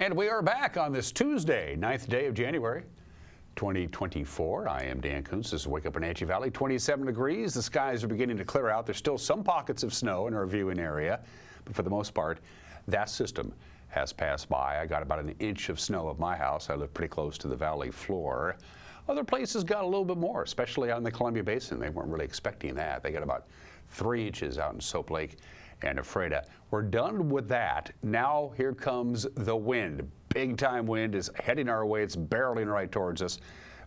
And we are back on this Tuesday, 9th day of January, 2024. I am Dan Kuntz. This is Wake Up Wenatchee Valley, 27 degrees. The skies are beginning to clear out. There's still some pockets of snow in our viewing area, but for the most part, that system has passed by. I got about an inch of snow at my house. I live pretty close to the valley floor. Other places got a little bit more, especially out in the Columbia Basin. They weren't really expecting that. They got about 3 inches out in Soap Lake and Ephrata. We're done with that. Now here comes the wind. Big time wind is heading our way. It's barreling right towards us.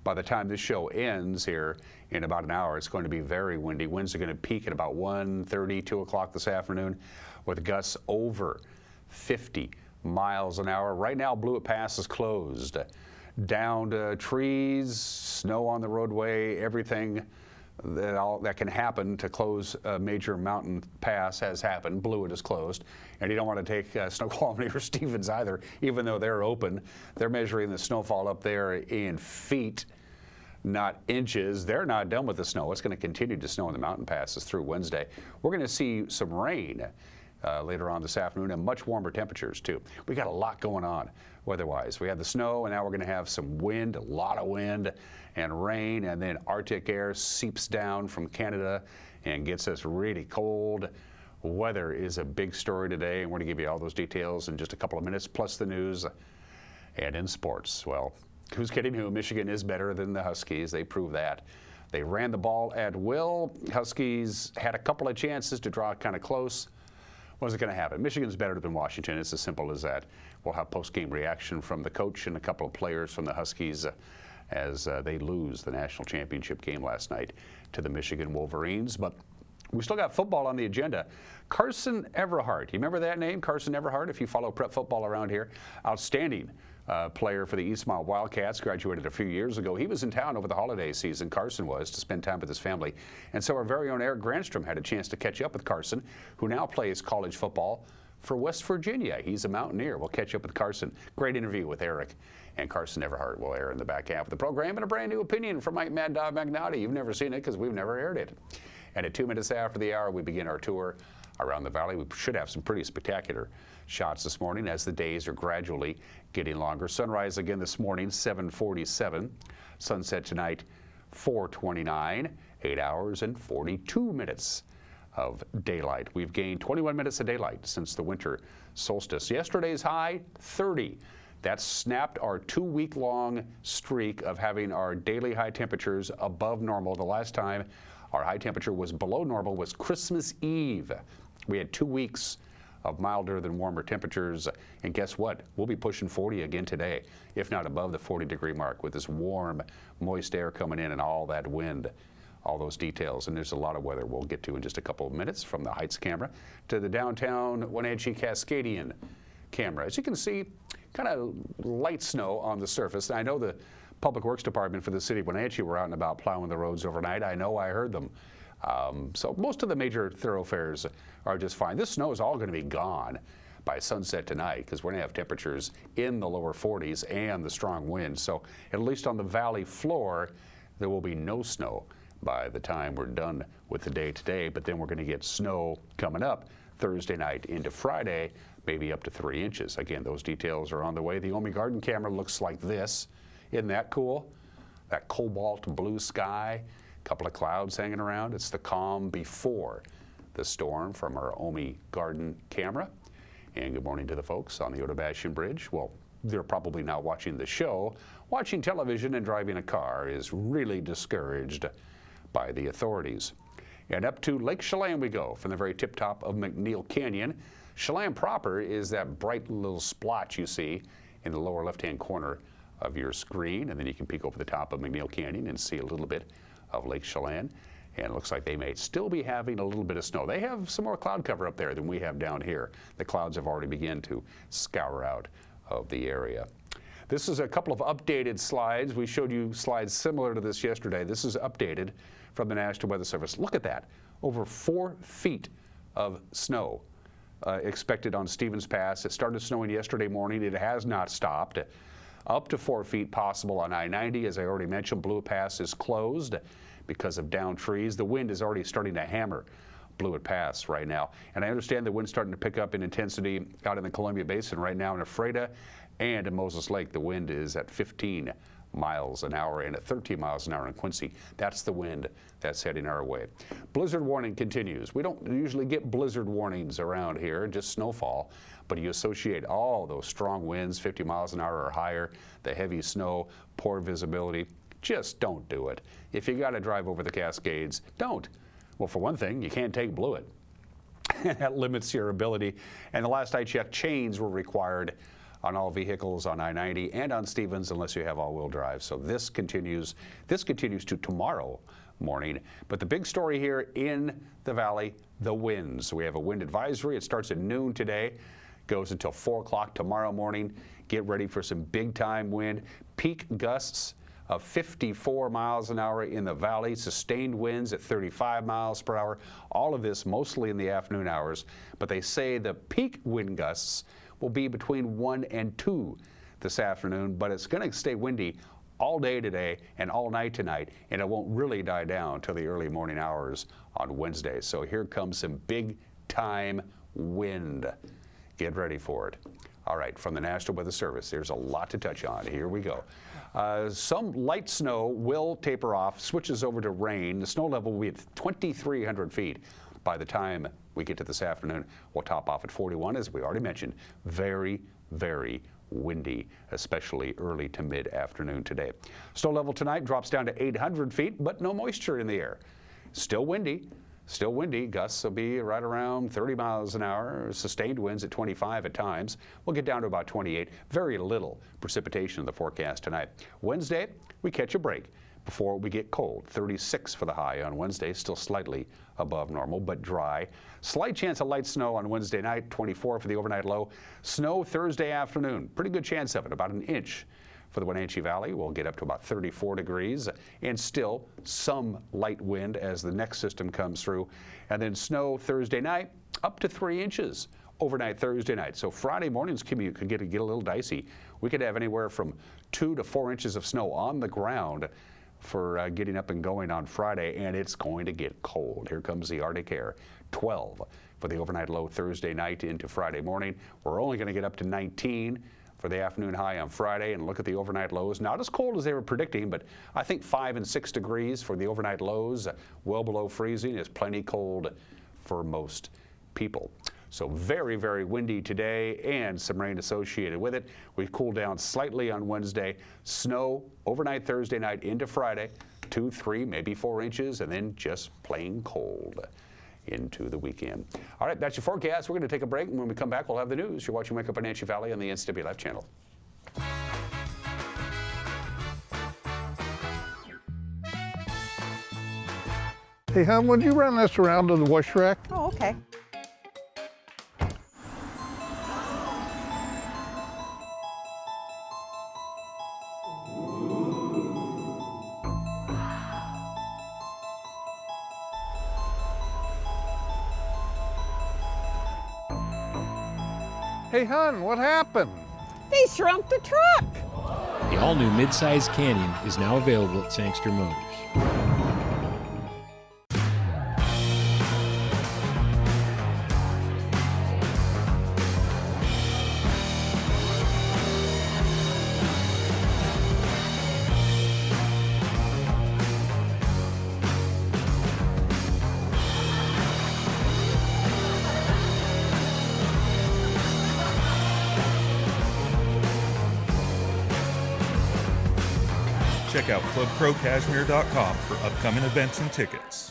By the time this show ends here in about an hour, it's going to be very windy. Winds are going to peak at about 1:30, 2 o'clock this afternoon with gusts over 50 miles an hour. Right now, Blewett Pass is closed. Downed trees, snow on the roadway, everything that can happen to close a major mountain pass has happened. Blewett is closed, and you don't want to take Snoqualmie or Stevens either, even though they're open. They're measuring the snowfall up there in feet, not inches. They're not done with the snow. It's going to continue to snow in the mountain passes through Wednesday. We're going to see some rain later on this afternoon and much warmer temperatures too. We got a lot going on weather-wise. We had the snow, and now we're going to have some wind, a lot of wind and rain, and then Arctic air seeps down from Canada and gets us really cold. Weather is a big story today, and we're going to give you all those details in just a couple of minutes, plus the news. And in sports, well, who's kidding who? Michigan is better than the Huskies. They prove that. They ran the ball at will. Huskies had a couple of chances to draw it kind of close. Wasn't going to happen. Michigan's better than Washington. It's as simple as that. We'll have post-game reaction from the coach and a couple of players from the Huskies as they lose the national championship game last night to the Michigan Wolverines. But we still got football on the agenda. Carson Everhart. You remember that name, Carson Everhart, if you follow prep football around here? Outstanding player for the East Mile Wildcats, graduated a few years ago. He was in town over the holiday season, Carson was, to spend time with his family. And so our very own Eric Granstrom had a chance to catch up with Carson, who now plays college football for West Virginia. He's a Mountaineer. We'll catch up with Carson. Great interview with Eric, and Carson Everhart will air in the back half of the program. And a brand new opinion from Mike Mad Dog Magnotti. You've never seen it because we've never aired it. And at 2 minutes after the hour, we begin our tour around the valley. We should have some pretty spectacular shots this morning as the days are gradually getting longer. Sunrise again this morning, 7:47. Sunset tonight, 4:29. 8 hours and 42 minutes of daylight. We've gained 21 minutes of daylight since the winter solstice. Yesterday's high, 30. That snapped our 2-week-long streak of having our daily high temperatures above normal. The last time our high temperature was below normal was Christmas Eve. We had 2 weeks of milder than warmer temperatures, and guess what? We'll be pushing 40 again today, if not above the 40-degree mark, with this warm, moist air coming in and all that wind. All those details, and there's a lot of weather we'll get to in just a couple of minutes, from the Heights camera to the downtown Wenatchee Cascadian camera. As you can see, kind of light snow on the surface. I know the Public Works Department for the city of Wenatchee were out and about plowing the roads overnight. I know, I heard them. So most of the major thoroughfares are just fine. This snow is all going to be gone by sunset tonight because we're going to have temperatures in the lower 40s and the strong wind. So at least on the valley floor, there will be no snow by the time we're done with the day today. But then we're going to get snow coming up Thursday night into Friday, maybe up to 3 inches. Again, those details are on the way. The Omi Garden camera looks like this. Isn't that cool? That cobalt blue sky, a couple of clouds hanging around. It's the calm before the storm from our Omi Garden camera. And good morning to the folks on the Otabashian Bridge. Well, they're probably not watching the show. Watching television and driving a car is really discouraged by the authorities. And up to Lake Chelan we go from the very tip top of McNeil Canyon. Chelan proper is that bright little splotch you see in the lower left-hand corner of your screen, and then you can peek over the top of McNeil Canyon and see a little bit of Lake Chelan. And it looks like they may still be having a little bit of snow. They have some more cloud cover up there than we have down here. The clouds have already begun to scour out of the area. This is a couple of updated slides. We showed you slides similar to this yesterday. This is updated from the National Weather Service. Look at that. Over 4 feet of snow expected on Stevens Pass. It started snowing yesterday morning. It has not stopped. Up to 4 feet possible on I-90. As I already mentioned, Blewett Pass is closed because of downed trees. The wind is already starting to hammer Blewett Pass right now. And I understand the wind's starting to pick up in intensity out in the Columbia Basin right now in Ephrata And in Moses Lake, the wind is at 15 miles an hour and at 13 miles an hour in Quincy. That's the wind that's heading our way. Blizzard warning continues. We don't usually get blizzard warnings around here, just snowfall, but you associate all those strong winds, 50 miles an hour or higher, the heavy snow, poor visibility. Just don't do it. If you got to drive over the Cascades, don't. Well, for one thing, you can't take Blewett. That limits your ability. And the last I checked, chains were required on all vehicles on I-90 and on Stevens unless you have all-wheel drive. So this continues to tomorrow morning. But the big story here in the valley, the winds. We have a wind advisory. It starts at noon today, goes until 4 o'clock tomorrow morning. Get ready for some big-time wind. Peak gusts of 54 miles an hour in the valley, sustained winds at 35 miles per hour. All of this mostly in the afternoon hours, but they say the peak wind gusts will be between 1 and 2 this afternoon, but it's going to stay windy all day today and all night tonight, and it won't really die down till the early morning hours on Wednesday. So here comes some big time wind. Get ready for it. All right, from the National Weather Service, there's a lot to touch on. Here we go. Some light snow will taper off, switches over to rain. The snow level will be at 2,300 feet by the time we get to this afternoon. We'll top off at 41, as we already mentioned. Very, very windy, especially early to mid-afternoon today. Snow level tonight drops down to 800 feet, but no moisture in the air. Still windy. Still windy. Gusts will be right around 30 miles an hour. Sustained winds at 25 at times. We'll get down to about 28. Very little precipitation in the forecast tonight. Wednesday, we catch a break before we get cold. 36 for the high on Wednesday, still slightly above normal, but dry. Slight chance of light snow on Wednesday night, 24 for the overnight low. Snow Thursday afternoon, pretty good chance of it, about an inch. For the Wenatchee Valley, we'll get up to about 34 degrees and still some light wind as the next system comes through. And then snow Thursday night, up to 3 inches overnight Thursday night. So Friday morning's commute could get a little dicey. We could have anywhere from 2 to 4 inches of snow on the ground for getting up and going on Friday, and it's going to get cold. Here comes the Arctic air. 12 for the overnight low Thursday night into Friday morning. We're only going to get up to 19 for the afternoon high on Friday, and look at the overnight lows. Not as cold as they were predicting, but I think 5 and 6 degrees for the overnight lows, well below freezing, is plenty cold for most people. So very, very windy today and some rain associated with it. We cool down slightly on Wednesday. Snow overnight Thursday night into Friday, 2, 3, maybe 4 inches, and then just plain cold into the weekend. All right, that's your forecast. We're going to take a break, and when we come back, we'll have the news. You're watching Wake Up Wenatchee Valley on the NCW Live channel. Hey, hon, would you run this around to the wash rack? Oh, okay. Hey, hon, what happened? They shrunk the truck. The all-new mid-size Canyon is now available at Sangster Motors. Check out clubprocashmere.com for upcoming events and tickets.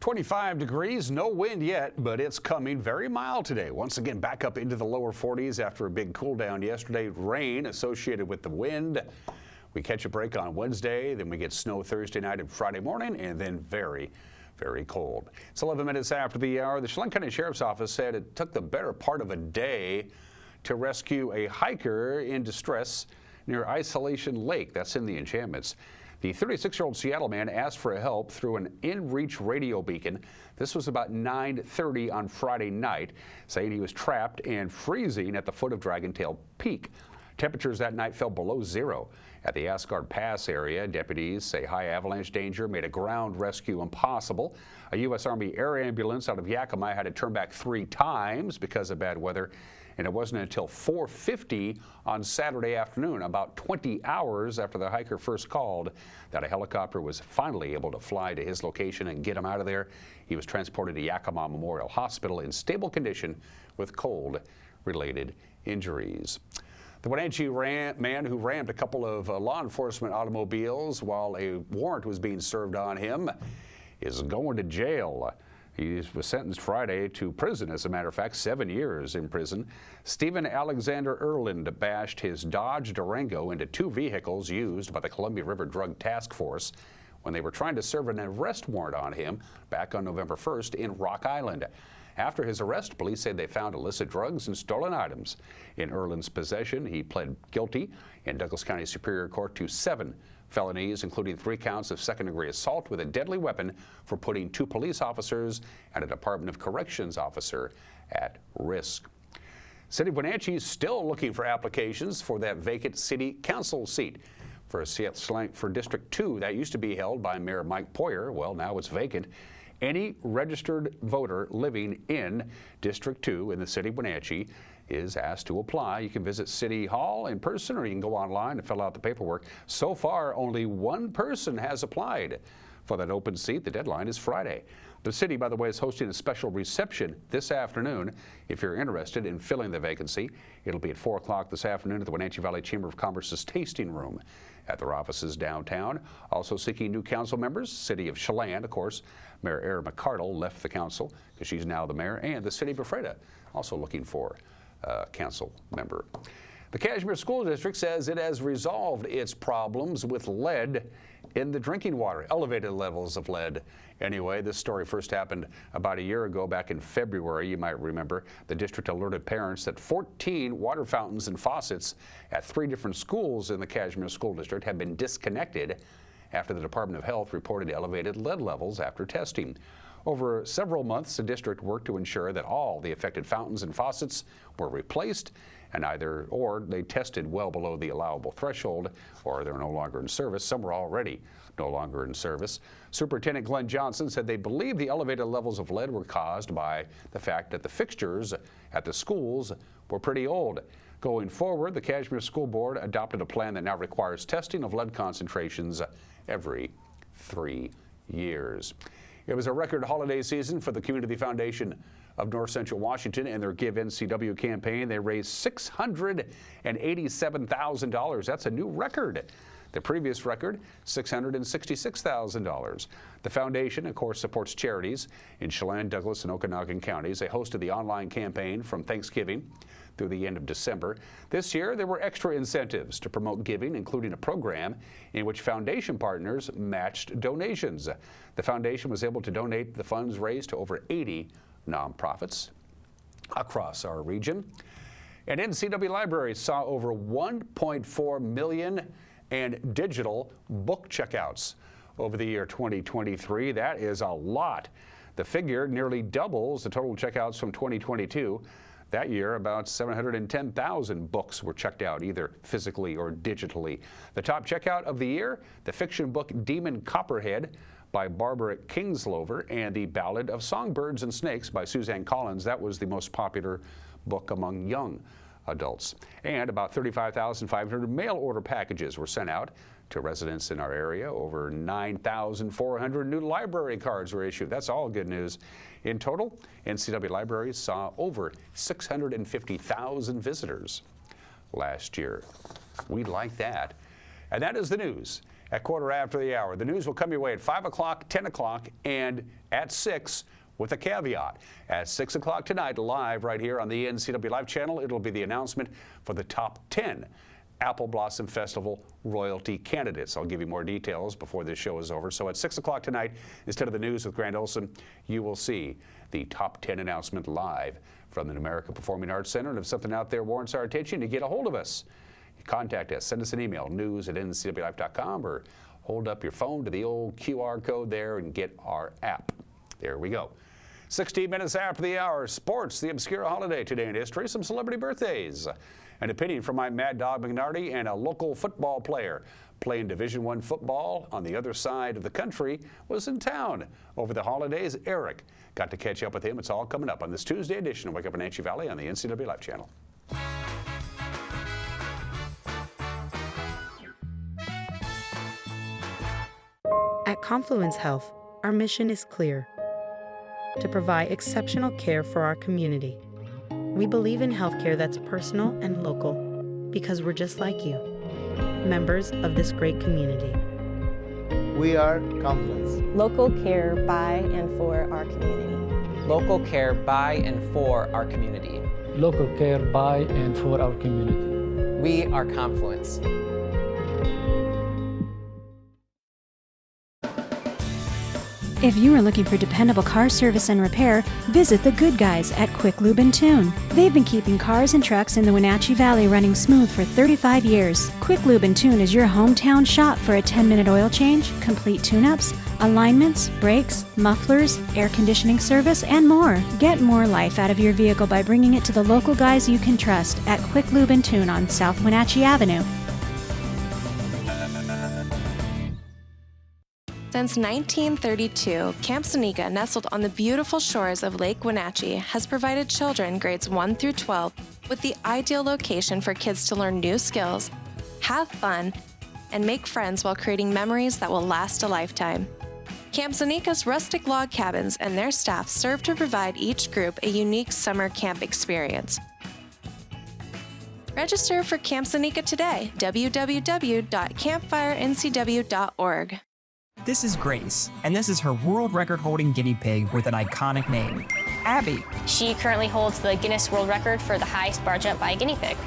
25 degrees, no wind yet, but it's coming. Very mild today. Once again, back up into the lower 40s after a big cool down yesterday. Rain associated with the wind. We catch a break on Wednesday, then we get snow Thursday night and Friday morning, and then very cold. It's 11 minutes after the hour. The Chelan County Sheriff's Office said it took the better part of a day to rescue a hiker in distress near Isolation Lake. That's in the Enchantments. The 36-year-old Seattle man asked for help through an in-reach radio beacon. This was about 9:30 on Friday night, saying he was trapped and freezing at the foot of Dragon Tail Peak. Temperatures that night fell below zero. At the Asgard Pass area, deputies say high avalanche danger made a ground rescue impossible. A U.S. Army air ambulance out of Yakima had to turn back 3 times because of bad weather. And it wasn't until 4:50 on Saturday afternoon, about 20 hours after the hiker first called, that a helicopter was finally able to fly to his location and get him out of there. He was transported to Yakima Memorial Hospital in stable condition with cold-related injuries. The Wenatchee man who rammed a couple of law enforcement automobiles while a warrant was being served on him is going to jail. He was sentenced Friday to prison, as a matter of fact, 7 years in prison. Stephen Alexander Erland bashed his Dodge Durango into 2 vehicles used by the Columbia River Drug Task Force when they were trying to serve an arrest warrant on him back on November 1st in Rock Island. After his arrest, police said they found illicit drugs and stolen items in Erland's possession. He pled guilty in Douglas County Superior Court to 7 felonies, including 3 counts of second-degree assault with a deadly weapon for putting 2 police officers and a Department of Corrections officer at risk. City of Wenatchee is still looking for applications for that vacant city council seat for District 2. That used to be held by Mayor Mike Poyer. Well, now it's vacant. Any registered voter living in District 2 in the city of Wenatchee is asked to apply. You can visit City Hall in person, or you can go online and fill out the paperwork. So far, only 1 person has applied for that open seat. The deadline is Friday. The city, by the way, is hosting a special reception this afternoon. If you're interested in filling the vacancy, it'll be at 4 o'clock this afternoon at the Wenatchee Valley Chamber of Commerce's tasting room at their offices downtown. Also seeking new council members, City of Chelan, of course. Mayor Erin McCardle left the council because she's now the mayor, and the city of Ephrata also looking for a council member. The Cashmere School District says it has resolved its problems with lead in the drinking water, elevated levels of lead. Anyway, this story first happened about a year ago, back in February. You might remember the district alerted parents that 14 water fountains and faucets at 3 different schools in the Cashmere School District had been disconnected after the Department of Health reported elevated lead levels after testing. Over several months, the district worked to ensure that all the affected fountains and faucets were replaced, and or they tested well below the allowable threshold, or they're no longer in service. Some were already no longer in service. Superintendent Glenn Johnson said they believe the elevated levels of lead were caused by the fact that the fixtures at the schools were pretty old. Going forward, the Cashmere School Board adopted a plan that now requires testing of lead concentrations every 3 years. It was a record holiday season for the Community Foundation of North Central Washington and their Give NCW campaign. They raised $687,000. That's a new record. The previous record, $666,000. The foundation, of course, supports charities in Chelan, Douglas, and Okanagan counties. They hosted the online campaign from Thanksgiving through the end of December. This year, there were extra incentives to promote giving, including a program in which foundation partners matched donations. The foundation was able to donate the funds raised to over 80 nonprofits across our region. And NCW Libraries saw over 1.4 million and digital book checkouts over the year 2023. That is a lot. The figure nearly doubles the total checkouts from 2022. That year, about 710,000 books were checked out, either physically or digitally. The top checkout of the year, the fiction book Demon Copperhead by Barbara Kingslover and The Ballad of Songbirds and Snakes by Suzanne Collins. That was the most popular book among young adults. And about 35,500 mail order packages were sent out to residents in our area. Over 9,400 new library cards were issued. That's all good news. In total, NCW Libraries saw over 650,000 visitors last year. We like that. And that is the news at quarter after the hour. The news will come your way at 5 o'clock, 10 o'clock, and at 6 with a caveat. At 6 o'clock tonight, live right here on the NCW Live channel, it'll be the announcement for the top 10 Apple Blossom Festival royalty candidates. I'll give you more details before this show is over. So at 6 o'clock tonight, instead of the news with Grant Olson, you will see the top 10 announcement live from the American Performing Arts Center. And if something out there warrants our attention, you get a hold of us. Contact us, send us an email, news@ncwlife.com, or hold up your phone to the old QR code there and get our app. There we go. 16 minutes after the hour, sports, the obscure holiday today in history, some celebrity birthdays. An opinion from my Mad Dog McNarty, and a local football player playing Division I football on the other side of the country was in town over the holidays. Eric got to catch up with him. It's all coming up on this Tuesday edition of Wake Up Wenatchee Valley on the NCW Live channel. At Confluence Health, our mission is clear: to provide exceptional care for our community. We believe in healthcare that's personal and local because we're just like you, members of this great community. We are Confluence. Local care by and for our community. Local care by and for our community. Local care by and for our community. We are Confluence. If you are looking for dependable car service and repair, visit the good guys at Quick Lube and Tune. They've been keeping cars and trucks in the Wenatchee Valley running smooth for 35 years. Quick Lube and Tune is your hometown shop for a 10-minute oil change, complete tune-ups, alignments, brakes, mufflers, air conditioning service, and more. Get more life out of your vehicle by bringing it to the local guys you can trust at Quick Lube and Tune on South Wenatchee Avenue. Since 1932, Camp Seneca, nestled on the beautiful shores of Lake Wenatchee, has provided children grades 1 through 12 with the ideal location for kids to learn new skills, have fun, and make friends while creating memories that will last a lifetime. Camp Seneca's rustic log cabins and their staff serve to provide each group a unique summer camp experience. Register for Camp Seneca today, www.campfirencw.org. This is Grace, and this is her world record-holding guinea pig with an iconic name, Abby. She currently holds the Guinness World Record for the highest bar jump by a guinea pig.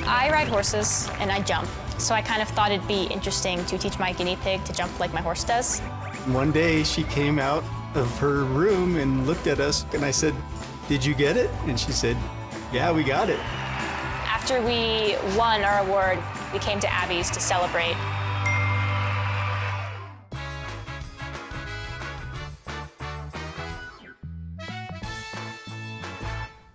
I ride horses and I jump, so I kind of thought it'd be interesting to teach my guinea pig to jump like my horse does. One day she came out of her room and looked at us, and I said, "Did you get it?" And she said, "Yeah, we got it." After we won our award, we came to Abby's to celebrate.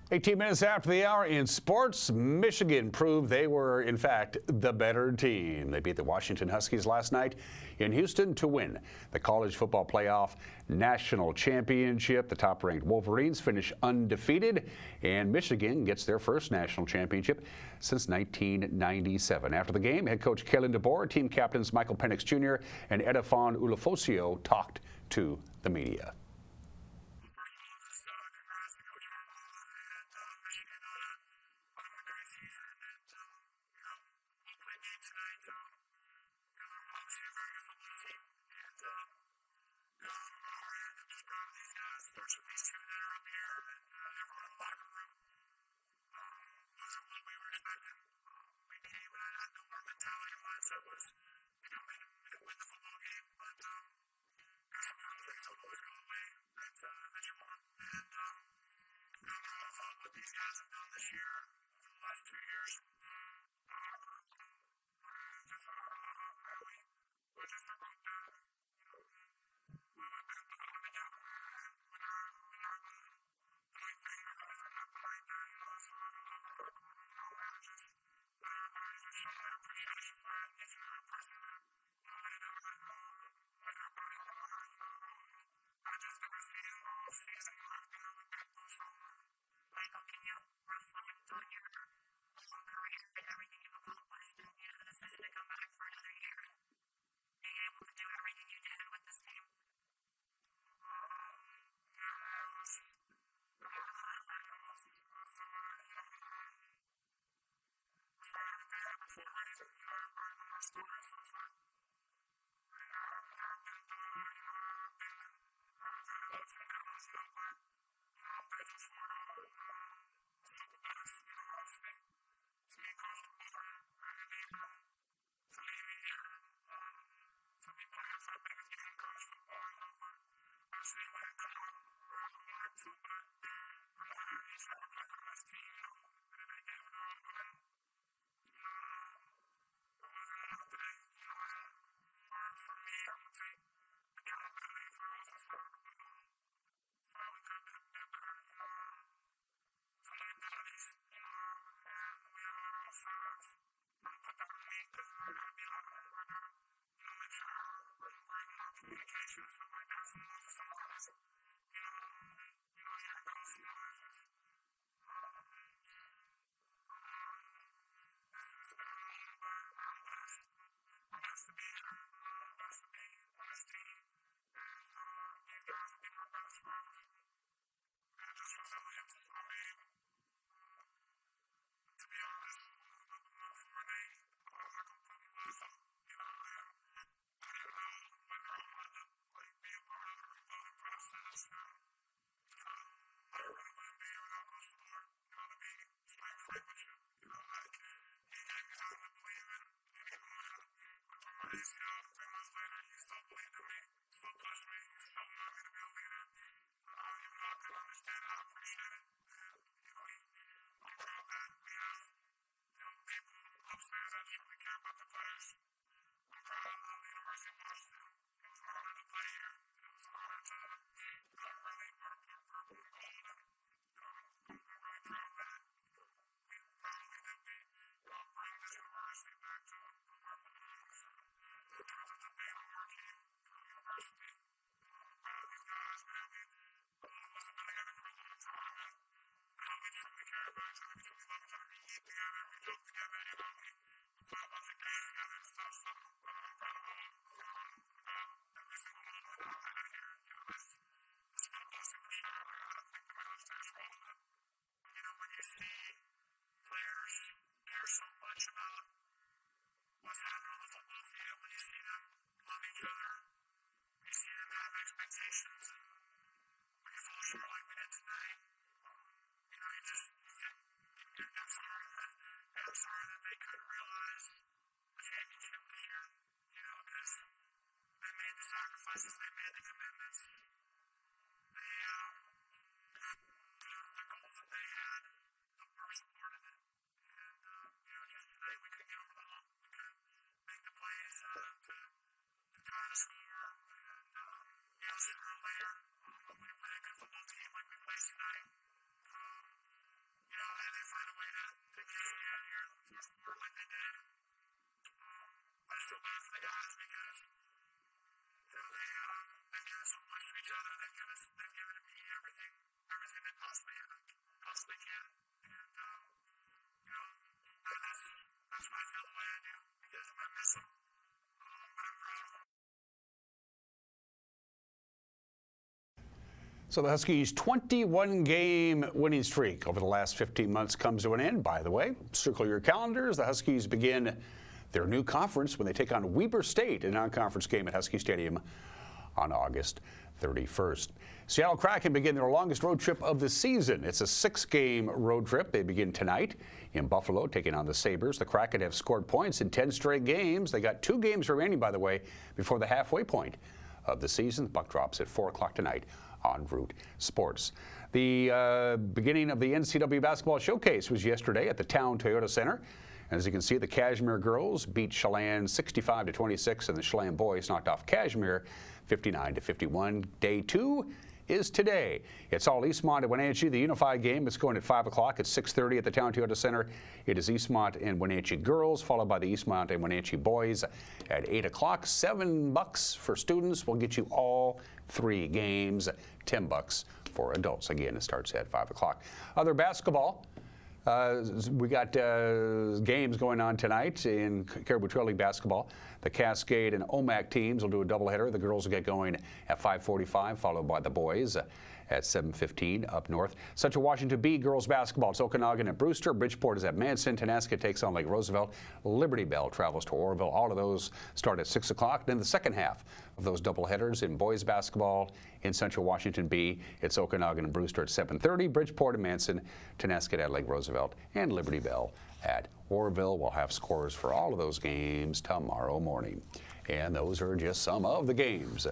18 minutes after the hour in sports, Michigan proved they were, in fact, the better team. They beat the Washington Huskies last night in Houston to win the College Football Playoff National Championship. The top-ranked Wolverines finish undefeated, and Michigan gets their first national championship since 1997. After the game, head coach Kalen DeBoer, team captains Michael Penix Jr. and Edafon Ulafosio talked to the media. expectations. When you fall short like we did tonight, I'm sorry that they couldn't realize the championship this year, because they made the sacrifices, they made the commitments, the goals that they had were supported. And, just tonight we couldn't get over the hump. We couldn't make the plays to try to score. And, sooner or later, when we play a good football team like we played tonight, they find a way to get you out here in the fourth quarter like they did. I just feel bad for the guys because, they've given so much to each other. They've given to me everything they possibly can. And, that's why I feel the way I do, because I miss them. But I'm proud of them. So the Huskies' 21-game winning streak over the last 15 months comes to an end. By the way, circle your calendars. The Huskies begin their new conference when they take on Weber State in a non-conference game at Husky Stadium on August 31st. Seattle Kraken begin their longest road trip of the season. It's a 6-game road trip. They begin tonight in Buffalo, taking on the Sabres. The Kraken have scored points in 10 straight games. They got 2 games remaining, by the way, before the halfway point of the season. The puck drops at 4 o'clock tonight on Root Sports. The beginning of the NCAA Basketball Showcase was yesterday at the Town Toyota Center. As you can see, the Cashmere girls beat Chelan 65-26, and the Chelan boys knocked off Cashmere 59-51. Day 2 is today. It's all Eastmont and Wenatchee. The unified game is going at 5 o'clock at 6:30 at the Town Toyota Center. It is Eastmont and Wenatchee girls, followed by the Eastmont and Wenatchee boys at 8 o'clock. $7 for students will get you all 3 games, $10 for adults. Again, it starts at 5 o'clock. Other basketball. We got games going on tonight in Caribou Trail League basketball. The Cascade and OMAC teams will do a doubleheader. The girls will get going at 5:45, followed by the boys at 7:15 up north. Central Washington B girls basketball. It's Okanagan and Brewster. Bridgeport is at Manson. Tenasca takes on Lake Roosevelt. Liberty Bell travels to Orville. All of those start at 6 o'clock. Then the second half of those doubleheaders in boys basketball in Central Washington B, it's Okanagan and Brewster at 7:30. Bridgeport and Manson, Tenasca at Lake Roosevelt, and Liberty Bell at Orville. We'll have scores for all of those games tomorrow morning. And those are just some of the games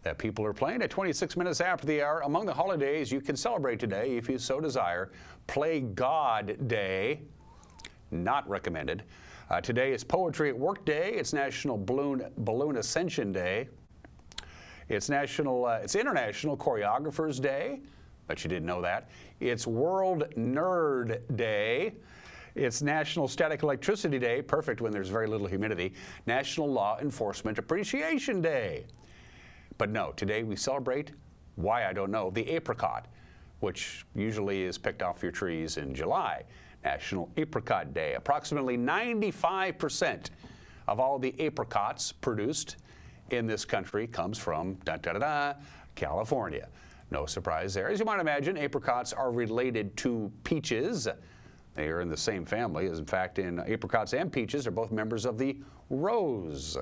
that people are playing at 26 minutes after the hour. Among the holidays you can celebrate today, if you so desire, Play God Day. Not recommended. Today is Poetry at Work Day. It's National Balloon Ascension Day. It's International Choreographers Day. Bet you didn't know that. It's World Nerd Day. It's National Static Electricity Day. Perfect when there's very little humidity. National Law Enforcement Appreciation Day. But no, today we celebrate, why I don't know, the apricot, which usually is picked off your trees in July. National Apricot Day. Approximately 95% of all the apricots produced in this country comes from California. No surprise there. As you might imagine, apricots are related to peaches. They are in the same family. As in fact, in apricots and peaches are both members of the rose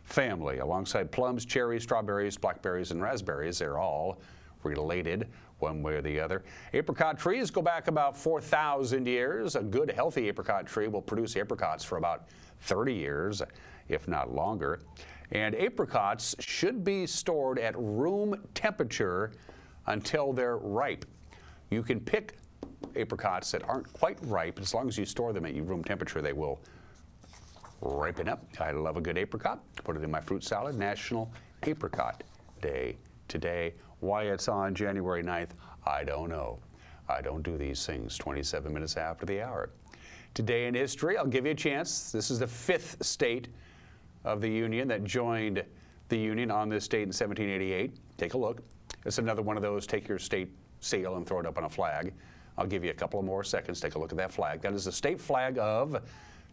family. Alongside plums, cherries, strawberries, blackberries, and raspberries, they're all related one way or the other. Apricot trees go back about 4,000 years. A good, healthy apricot tree will produce apricots for about 30 years, if not longer. And apricots should be stored at room temperature until they're ripe. You can pick apricots that aren't quite ripe. As long as you store them at room temperature, they will ripen up. I love a good apricot. Put it in my fruit salad. National Apricot Day today. Why it's on January 9th, I don't know. I don't do these things 27 minutes after the hour. Today in history, I'll give you a chance. This is the 5th state of the Union that joined the Union on this date in 1788. Take a look. It's another one of those, take your state seal and throw it up on a flag. I'll give you a couple of more seconds. Take a look at that flag. That is the state flag of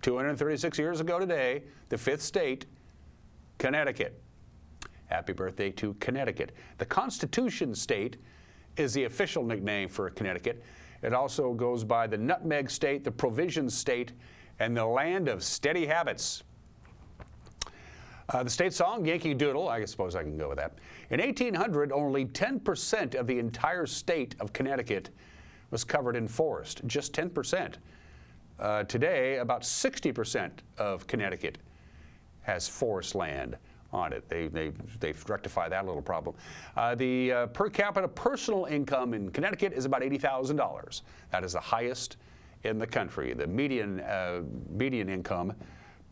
236 years ago today, the 5th state, Connecticut. Happy birthday to Connecticut. The Constitution State is the official nickname for Connecticut. It also goes by the Nutmeg State, the Provision State, and the Land of Steady Habits. The state song, Yankee Doodle, I suppose I can go with that. In 1800, only 10% of the entire state of Connecticut was covered in forest, just 10%. Today, about 60% of Connecticut has forest land on it. They've rectified that little problem. The per capita personal income in Connecticut is about $80,000. That is the highest in the country. The median income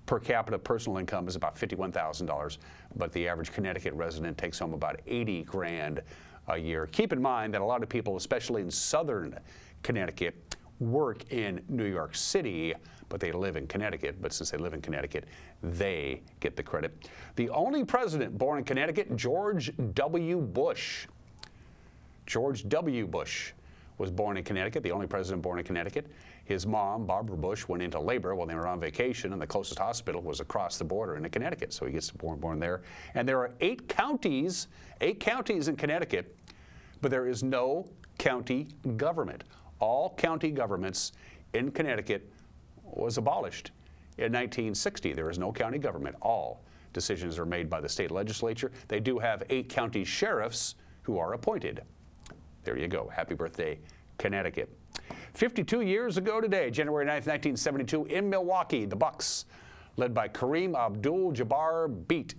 per capita personal income is about $51,000, but the average Connecticut resident takes home about 80 grand a year. Keep in mind that a lot of people, especially in southern Connecticut, work in New York City, but they live in Connecticut. But since they live in Connecticut, they get the credit. The only president born in Connecticut, George W. Bush. George W. Bush was born in Connecticut, the only president born in Connecticut. His mom, Barbara Bush, went into labor while they were on vacation, and the closest hospital was across the border in Connecticut, so he gets born there. And there are 8 counties in Connecticut, but there is no county government. All county governments in Connecticut was abolished in 1960. There is no county government. All decisions are made by the state legislature. They do have 8 county sheriffs who are appointed. There you go. Happy birthday, Connecticut. 52 years ago today, January 9th, 1972, in Milwaukee, the Bucks, led by Kareem Abdul-Jabbar, beat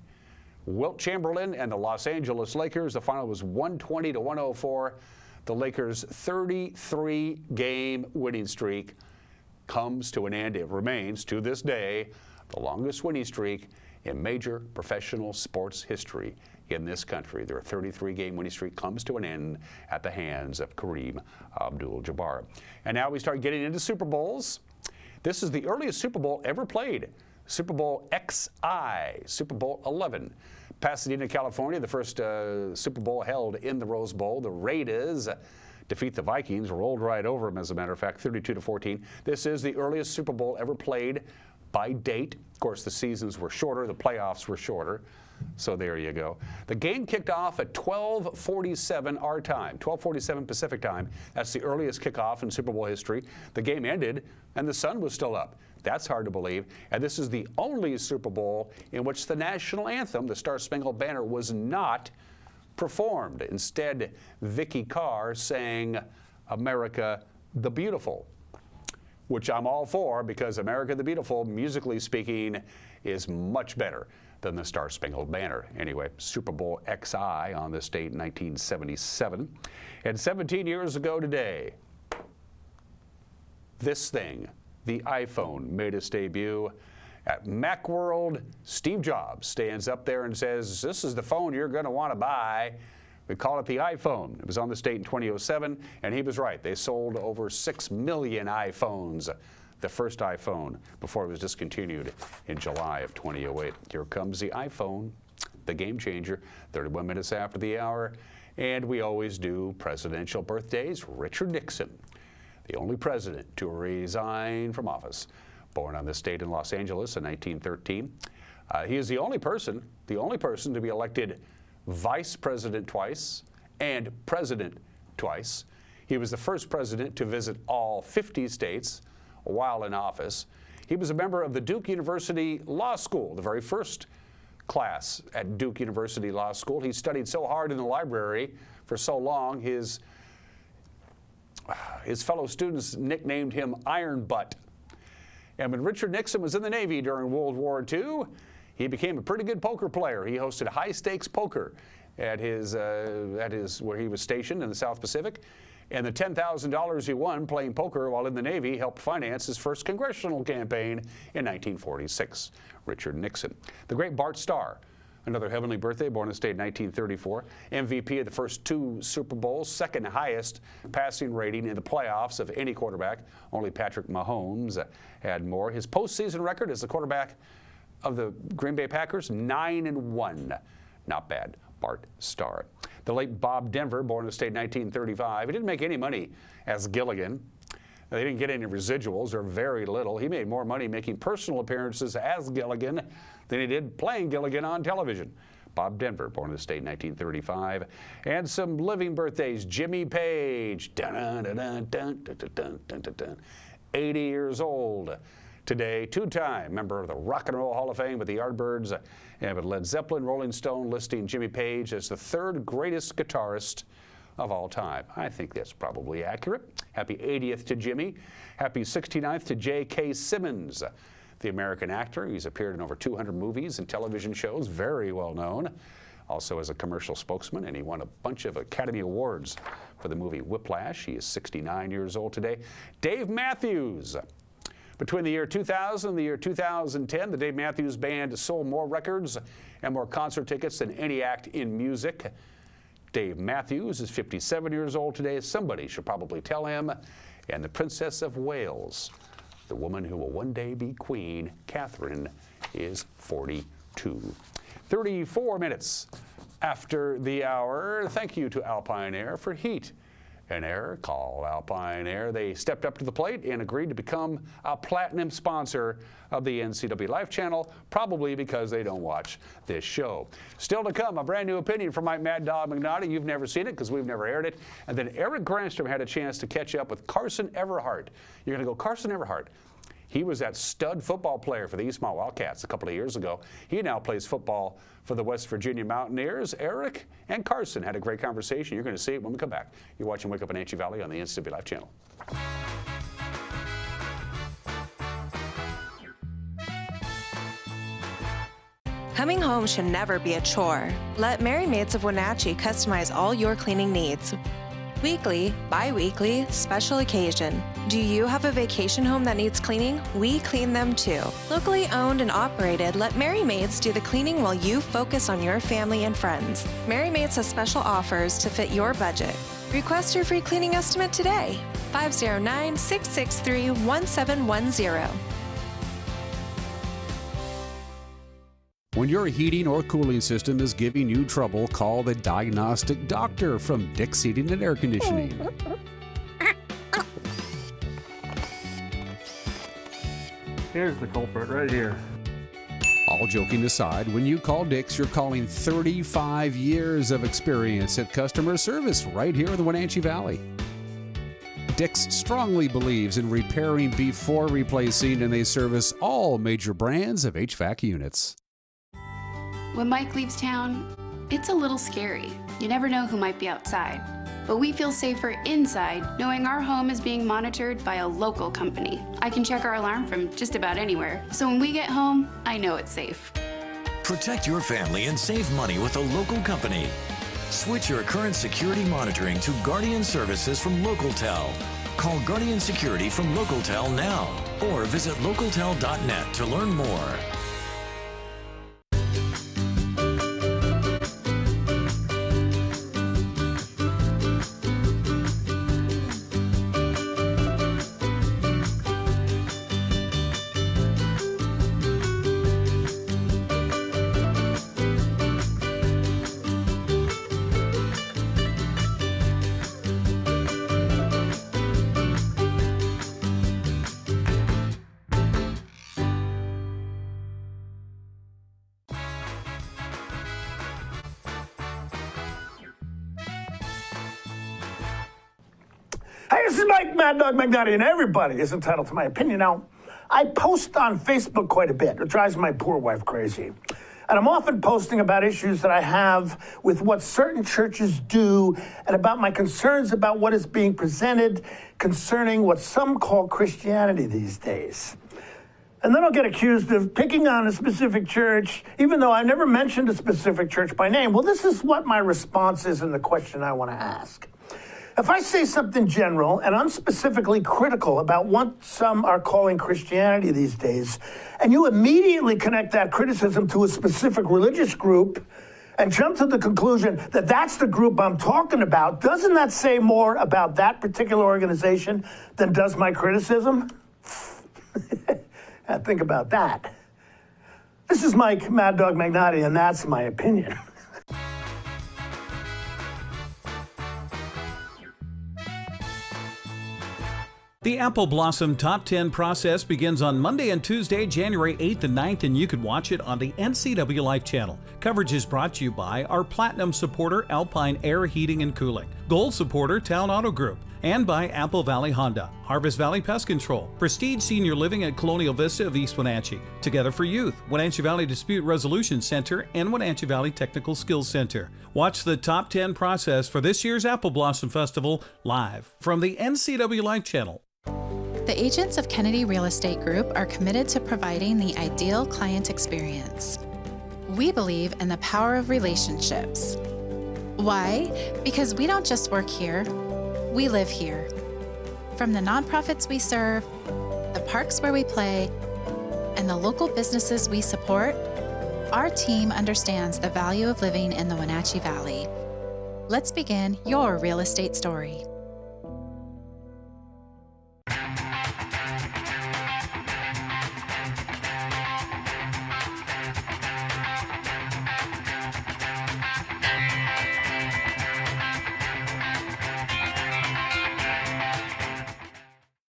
Wilt Chamberlain and the Los Angeles Lakers. The final was 120-104. The Lakers' 33-game winning streak comes to an end. It remains, to this day, the longest winning streak in major professional sports history in this country. Their 33-game winning streak comes to an end at the hands of Kareem Abdul-Jabbar. And now we start getting into Super Bowls. This is the earliest Super Bowl ever played. Super Bowl XI, Super Bowl 11. Pasadena, California, the first Super Bowl held in the Rose Bowl. The Raiders defeat the Vikings, rolled right over them, as a matter of fact, 32-14. This is the earliest Super Bowl ever played by date. Of course, the seasons were shorter, the playoffs were shorter. So there you go. The game kicked off at 12:47 our time, 12:47 Pacific time. That's the earliest kickoff in Super Bowl history. The game ended and the sun was still up. That's hard to believe. And this is the only Super Bowl in which the national anthem, the Star Spangled Banner, was not performed. Instead, Vicky Carr sang America the Beautiful, which I'm all for, because America the Beautiful, musically speaking, is much better than the Star Spangled Banner. Anyway, Super Bowl XI on this date in 1977. And 17 years ago today, this thing, the iPhone, made its debut at Macworld. Steve Jobs stands up there and says, "This is the phone you're going to want to buy." We call it the iPhone. It was on this date in 2007, and he was right. They sold over 6 million iPhones, the first iPhone, before it was discontinued in July of 2008. Here comes the iPhone, the game changer, 31 minutes after the hour. And we always do presidential birthdays. Richard Nixon, the only president to resign from office, born on this date in Los Angeles in 1913. He is the only person to be elected vice president twice and president twice. He was the first president to visit all 50 states while in office. He was a member of the Duke University Law School, the very first class at Duke University Law School. He studied so hard in the library for so long, his fellow students nicknamed him Iron Butt. And when Richard Nixon was in the Navy during World War II, he became a pretty good poker player. He hosted high-stakes poker at his where he was stationed in the South Pacific. And the $10,000 he won playing poker while in the Navy helped finance his first congressional campaign in 1946. Richard Nixon. The great Bart Starr, another heavenly birthday, born in the state in 1934. MVP of the first 2 Super Bowls, second highest passing rating in the playoffs of any quarterback. Only Patrick Mahomes had more. His postseason record as the quarterback of the Green Bay Packers, 9-1. Not bad. Bart Starr. The late Bob Denver, born in the state in 1935. He didn't make any money as Gilligan. They didn't get any residuals, or very little. He made more money making personal appearances as Gilligan than he did playing Gilligan on television. Bob Denver, born in the state in 1935. And some living birthdays. Jimmy Page, 80 years old Today, two-time member of the Rock and Roll Hall of Fame with the Yardbirds and with Led Zeppelin, Rolling Stone listing Jimmy Page as the third greatest guitarist of all time. I think that's probably accurate. Happy 80th to Jimmy. Happy 69th to J.K. Simmons, the American actor. He's appeared in over 200 movies and television shows, very well known. Also as a commercial spokesman, and he won a bunch of Academy Awards for the movie Whiplash. He is 69 years old today. Dave Matthews. Between the year 2000 and the year 2010, the Dave Matthews Band sold more records and more concert tickets than any act in music. Dave Matthews is 57 years old today. Somebody should probably tell him. And the Princess of Wales, the woman who will one day be Queen, Catherine, is 42. 34 minutes after the hour. Thank you to Alpine Air for heat and air. Call Alpine Air. They stepped up to the plate and agreed to become a platinum sponsor of the NCW Life Channel, probably because they don't watch this show. Still to come, a brand new opinion from Mike Mad Dog McNaughty. You've never seen it because we've never aired it. And then Eric Granstrom had a chance to catch up with Carson Everhart. You're going to go, Carson Everhart. He was that stud football player for the Eastmont Wildcats a couple of years ago. He now plays football for the West Virginia Mountaineers. Eric and Carson had a great conversation. You're going to see it when we come back. You're watching Wake Up in Wenatchee Valley on the NCW Life Channel. Coming home should never be a chore. Let Merry Maids of Wenatchee customize all your cleaning needs. Weekly, bi-weekly, special occasion. Do you have a vacation home that needs cleaning? We clean them too. Locally owned and operated, let Merry Maids do the cleaning while you focus on your family and friends. Merry Maids has special offers to fit your budget. Request your free cleaning estimate today. 509-663-1710. When your heating or cooling system is giving you trouble, call the diagnostic doctor from Dick's Heating and Air Conditioning. Here's the culprit right here. All joking aside, when you call Dick's, you're calling 35 years of experience at customer service right here in the Wenatchee Valley. Dick's strongly believes in repairing before replacing, and they service all major brands of HVAC units. When Mike leaves town, it's a little scary. You never know who might be outside. But we feel safer inside knowing our home is being monitored by a local company. I can check our alarm from just about anywhere. So when we get home, I know it's safe. Protect your family and save money with a local company. Switch your current security monitoring to Guardian Services from LocalTel. Call Guardian Security from LocalTel now or visit localtel.net to learn more. Hey, this is Mike Mad Dog McNaughty, and everybody is entitled to my opinion. Now, I post on Facebook quite a bit. It drives my poor wife crazy. And I'm often posting about issues that I have with what certain churches do and about my concerns about what is being presented concerning what some call Christianity these days. And then I'll get accused of picking on a specific church, even though I never mentioned a specific church by name. Well, this is what my response is in the question I want to ask. If I say something general and unspecifically critical about what some are calling Christianity these days, and you immediately connect that criticism to a specific religious group and jump to the conclusion that that's the group I'm talking about, doesn't that say more about that particular organization than does my criticism? Think about that. This is Mike Mad Dog McNaughty, and that's my opinion. The Apple Blossom Top 10 process begins on Monday and Tuesday, January 8th and 9th, and you can watch it on the NCW Life Channel. Coverage is brought to you by our Platinum supporter, Alpine Air Heating and Cooling, Gold supporter, Town Auto Group, And by Apple Valley Honda, Harvest Valley Pest Control, Prestige Senior Living at Colonial Vista of East Wenatchee, Together for Youth, Wenatchee Valley Dispute Resolution Center, and Wenatchee Valley Technical Skills Center. Watch the top 10 process for this year's Apple Blossom Festival live from the NCW Life channel. The agents of Kennedy Real Estate Group are committed to providing the ideal client experience. We believe in the power of relationships. Why? Because we don't just work here, we live here. From the nonprofits we serve, the parks where we play, and the local businesses we support, our team understands the value of living in the Wenatchee Valley. Let's begin your real estate story.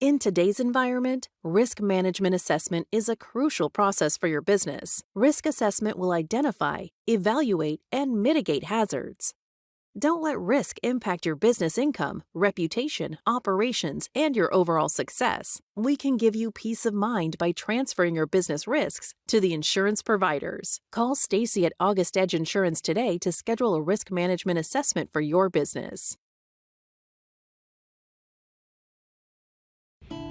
In today's environment, risk management assessment is a crucial process for your business. Risk assessment will identify, evaluate, and mitigate hazards. Don't let risk impact your business income, reputation, operations, and your overall success. We can give you peace of mind by transferring your business risks to the insurance providers. Call Stacy at August Edge Insurance today to schedule a risk management assessment for your business.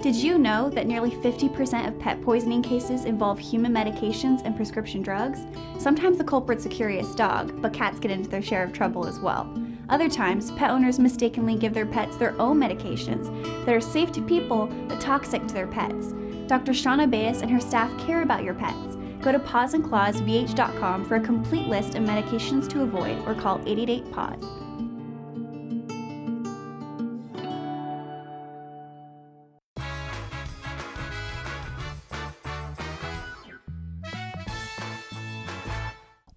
Did you know that nearly 50% of pet poisoning cases involve human medications and prescription drugs? Sometimes the culprit's a curious dog, but cats get into their share of trouble as well. Other times, pet owners mistakenly give their pets their own medications that are safe to people but toxic to their pets. Dr. Shauna Baez and her staff care about your pets. Go to pawsandclawsvh.com for a complete list of medications to avoid or call 888-PAWS.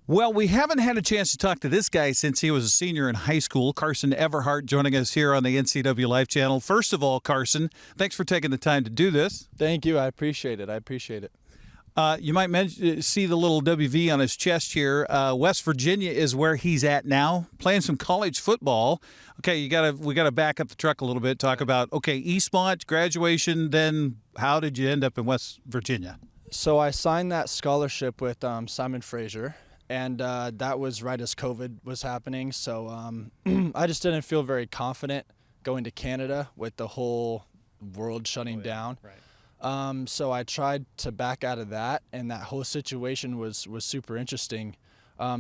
Well, we haven't had a chance to talk to this guy since he was a senior in high school. Carson Everhart joining us here on the NCW Life channel. First of all, Carson, thanks for taking the time to do this. Thank you. I appreciate it. You might see the little WV on his chest here. West Virginia is where he's at now, playing some college football. Okay, we gotta back up the truck a little bit. Talk about Eastmont graduation. Then how did you end up in West Virginia? So I signed that scholarship with Simon Fraser. And that was right as COVID was happening. So I just didn't feel very confident going to Canada with the whole world shutting down. Right. So I tried to back out of that, and that whole situation was super interesting.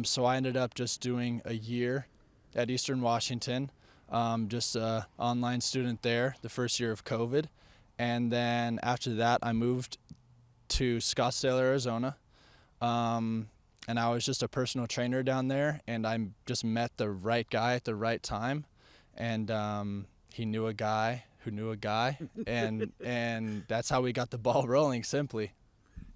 So I ended up just doing a year at Eastern Washington, just an online student there, the first year of COVID. And then after that, I moved to Scottsdale, Arizona. And I was just a personal trainer down there, and I just met the right guy at the right time. And he knew a guy who knew a guy, and that's how we got the ball rolling, simply.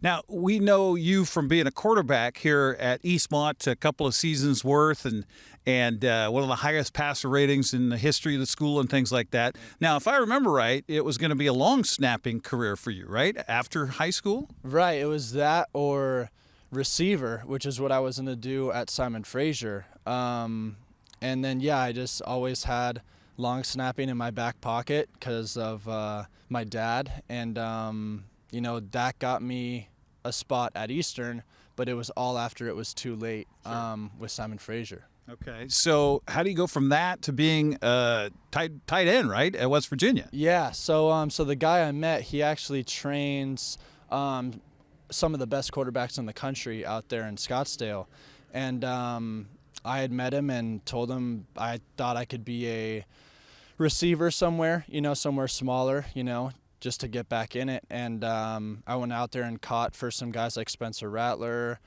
Now, we know you from being a quarterback here at Eastmont, a couple of seasons worth, and one of the highest passer ratings in the history of the school and things like that. Now, if I remember right, it was going to be a long snapping career for you, right, after high school? Right, it was that or receiver, which is what I was going to do at Simon Fraser. And then, I just always had long snapping in my back pocket because of my dad. And, that got me a spot at Eastern, but it was all after it was too late with Simon Fraser. Okay, so how do you go from that to being tight end, right, at West Virginia? Yeah, so the guy I met, he actually trains some of the best quarterbacks in the country out there in Scottsdale. And I had met him and told him I thought I could be a receiver somewhere, somewhere smaller, just to get back in it. And I went out there and caught for some guys like Spencer Rattler,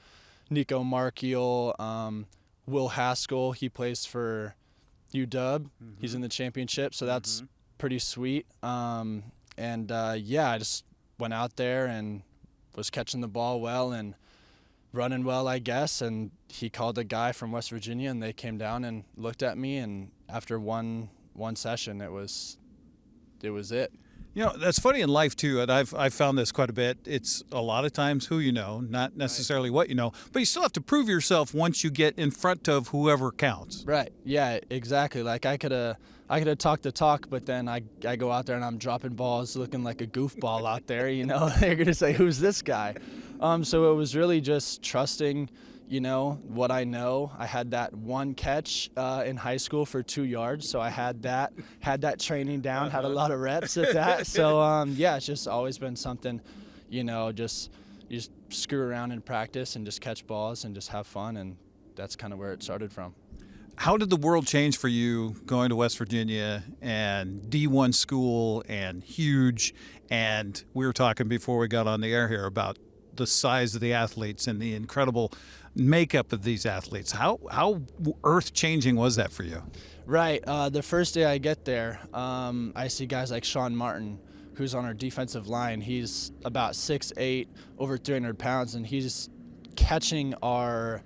Nico Markiel, Will Haskell. He plays for UW. Mm-hmm. He's in the championship, so that's pretty sweet. I just went out there and was catching the ball well and running well, I guess. And he called a guy from West Virginia, and they came down and looked at me. And after one session, it was it. You know, that's funny in life too, and I've found this quite a bit. It's a lot of times who you know, not necessarily what you know, but you still have to prove yourself once you get in front of whoever counts. Right. Yeah, exactly. Like I could have talked the talk, but then I go out there and I'm dropping balls looking like a goofball out there, you know. They're going to say, "Who's this guy?" So it was really just trusting, you know, what I know. I had that one catch in high school for 2 yards, so I had that training down, had a lot of reps at that. So yeah, it's just always been something, you know, you just screw around in practice and just catch balls and just have fun, and that's kind of where it started from. How did the world change for you going to West Virginia and D1 school and huge? And we were talking before we got on the air here about the size of the athletes and the incredible makeup of these athletes. How earth-changing was that for you? Right. The first day I get there, I see guys like Sean Martin, who's on our defensive line. He's about 6'8", over 300 pounds, and he's catching our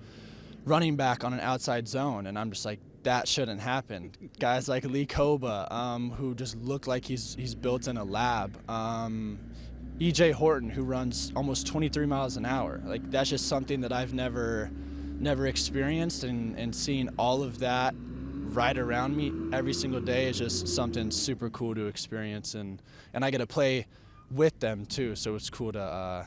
running back on an outside zone, and I'm just like, that shouldn't happen. Guys like Lee Koba, who just look like he's built in a lab. E.J. Horton, who runs almost 23 miles an hour. Like, that's just something that I've never experienced, and seeing all of that right around me every single day is just something super cool to experience, and I get to play with them too, so it's cool to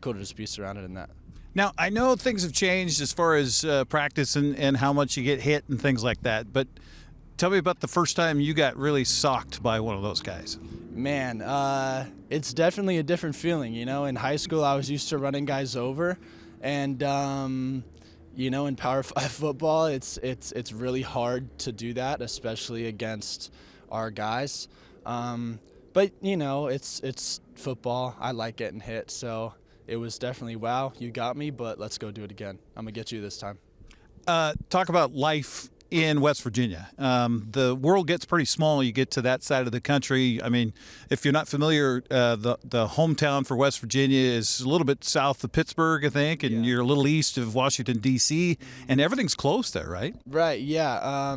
just be surrounded in that. Now, I know things have changed as far as practice and how much you get hit and things like that, but tell me about the first time you got really socked by one of those guys. Man, it's definitely a different feeling. You know, in high school, I was used to running guys over, and you know, in Power 5 football, it's really hard to do that, especially against our guys. But you know, it's football. I like getting hit, so it was definitely, wow, you got me, but let's go do it again. I'm gonna get you this time. Talk about life in West Virginia. The world gets pretty small. You get to that side of the country. I mean, if you're not familiar, the hometown for West Virginia is a little bit south of Pittsburgh, I think, and you're a little east of Washington, D.C., and everything's close there, right? Right, yeah.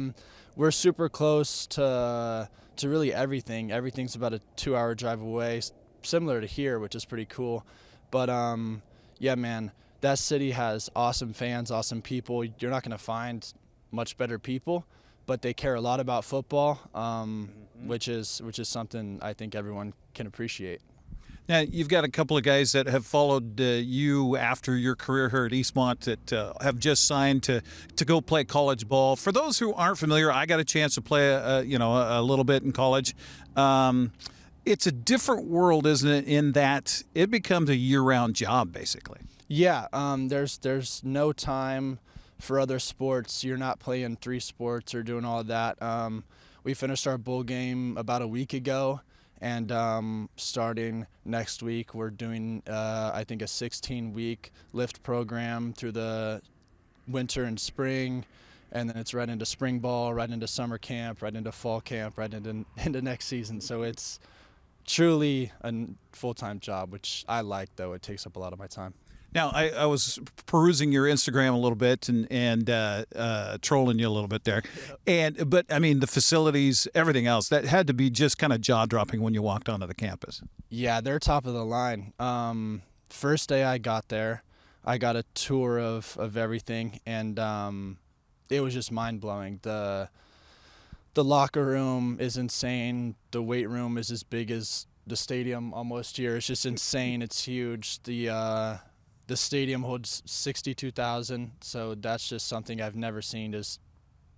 We're super close to really everything. Everything's about a 2-hour drive away, similar to here, which is pretty cool. But yeah, man, that city has awesome fans, awesome people. You're not going to find much better people, but they care a lot about football, which is something I think everyone can appreciate. Now, you've got a couple of guys that have followed you after your career here at Eastmont that have just signed to go play college ball. For those who aren't familiar, I got a chance to play a little bit in college. It's a different world, isn't it, in that it becomes a year-round job, basically. Yeah, there's no time for other sports. You're not playing 3 sports or doing all of that. We finished our bowl game about a week ago, and starting next week, we're doing, I think, a 16-week lift program through the winter and spring, and then it's right into spring ball, right into summer camp, right into fall camp, right into next season. So it's truly a full-time job, which I like, though. It takes up a lot of my time. Now, I was perusing your Instagram a little bit and trolling you a little bit there. But I mean, the facilities, everything else, that had to be just kind of jaw-dropping when you walked onto the campus. Yeah, they're top of the line. First day I got there, I got a tour of everything, and it was just mind-blowing. The locker room is insane. The weight room is as big as the stadium almost here. It's just insane. It's huge. The stadium holds 62,000, so that's just something I've never seen, is